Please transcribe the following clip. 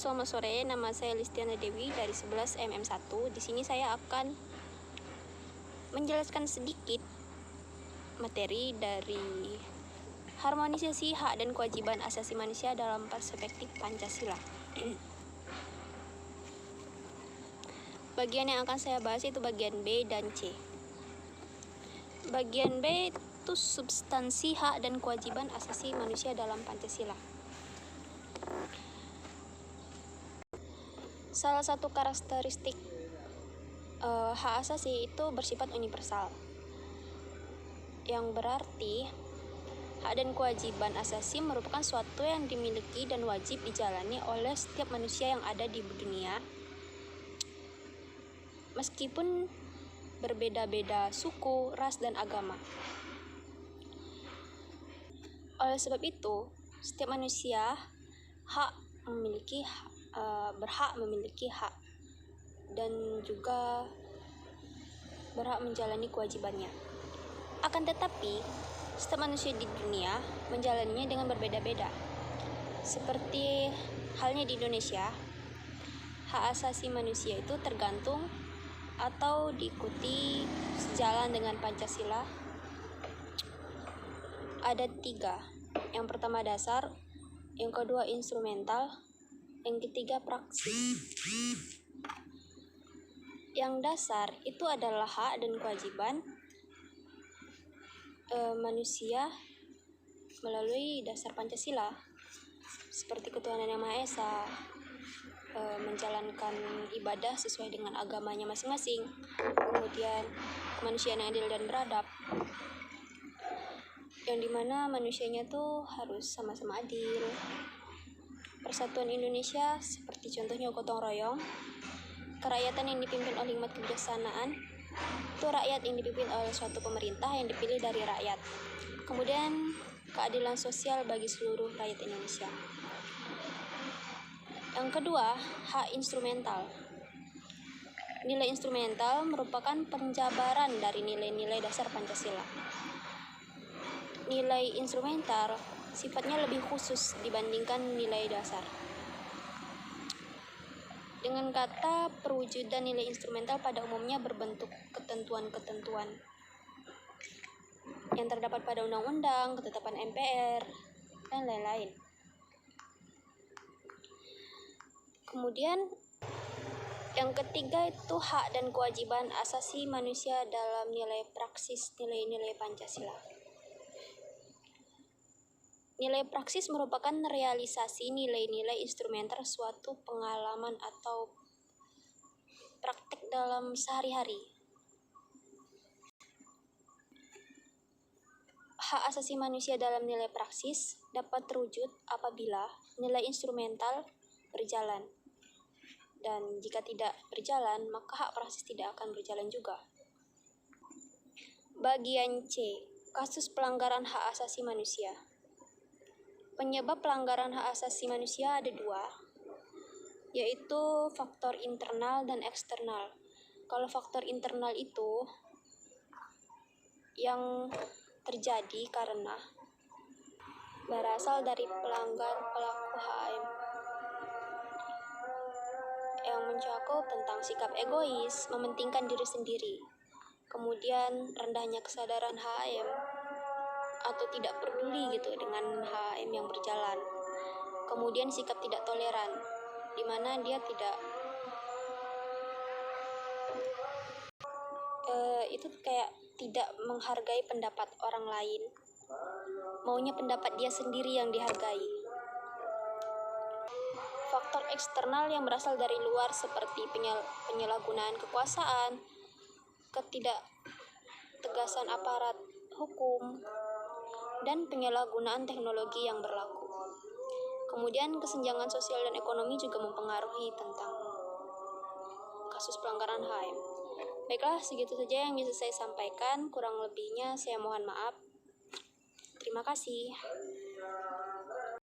Selamat sore, nama saya Listiana Dewi dari 11 MM1. Di sini saya akan menjelaskan sedikit materi dari harmonisasi hak dan kewajiban asasi manusia dalam perspektif Pancasila. Bagian yang akan saya bahas itu bagian B dan C. Bagian B itu substansi hak dan kewajiban asasi manusia dalam Pancasila. Salah satu karakteristik hak asasi itu bersifat universal, yang berarti hak dan kewajiban asasi merupakan suatu yang dimiliki dan wajib dijalani oleh setiap manusia yang ada di dunia, meskipun berbeda-beda suku, ras, dan agama. Oleh sebab itu, setiap manusia berhak memiliki hak dan juga berhak menjalani kewajibannya. Akan tetapi, setiap manusia di dunia menjalaninya dengan berbeda-beda. Seperti halnya di Indonesia, hak asasi manusia itu tergantung atau diikuti sejalan dengan Pancasila. Ada 3. Yang pertama dasar, yang kedua instrumental, yang ketiga praksis. Yang dasar itu adalah hak dan kewajiban manusia melalui dasar Pancasila, seperti ketuhanan yang Maha Esa, menjalankan ibadah sesuai dengan agamanya masing-masing, kemudian kemanusiaan yang adil dan beradab, yang dimana manusianya tuh harus sama-sama adil. Persatuan Indonesia seperti contohnya gotong royong, kerakyatan yang dipimpin oleh hikmat kebijaksanaan, itu rakyat yang dipimpin oleh suatu pemerintah yang dipilih dari rakyat. Kemudian keadilan sosial bagi seluruh rakyat Indonesia. Yang kedua, hak instrumental. Nilai instrumental merupakan penjabaran dari nilai-nilai dasar Pancasila. Nilai instrumental sifatnya lebih khusus dibandingkan nilai dasar. Dengan kata, perwujudan nilai instrumental pada umumnya berbentuk ketentuan-ketentuan yang terdapat pada undang-undang, ketetapan MPR, dan lain-lain. Kemudian, yang ketiga itu hak dan kewajiban asasi manusia dalam nilai praksis nilai-nilai Pancasila. Nilai praksis merupakan realisasi nilai-nilai instrumental suatu pengalaman atau praktik dalam sehari-hari. Hak asasi manusia dalam nilai praksis dapat terwujud apabila nilai instrumental berjalan. Dan jika tidak berjalan, maka hak praksis tidak akan berjalan juga. Bagian C, kasus pelanggaran hak asasi manusia. Penyebab pelanggaran hak asasi manusia ada 2, yaitu faktor internal dan eksternal. Kalau faktor internal itu yang terjadi karena berasal dari pelaku HAM yang mencakup tentang sikap egois, mementingkan diri sendiri, kemudian rendahnya kesadaran HAM atau tidak peduli dengan HAM yang berjalan, kemudian sikap tidak toleran, di mana dia tidak menghargai pendapat orang lain, maunya pendapat dia sendiri yang dihargai. Faktor eksternal yang berasal dari luar seperti penyalahgunaan kekuasaan, ketidaktegasan aparat hukum, dan penyalahgunaan teknologi yang berlaku. Kemudian kesenjangan sosial dan ekonomi juga mempengaruhi tentang kasus pelanggaran HAM. Baiklah, segitu saja yang bisa saya sampaikan. Kurang lebihnya saya mohon maaf. Terima kasih.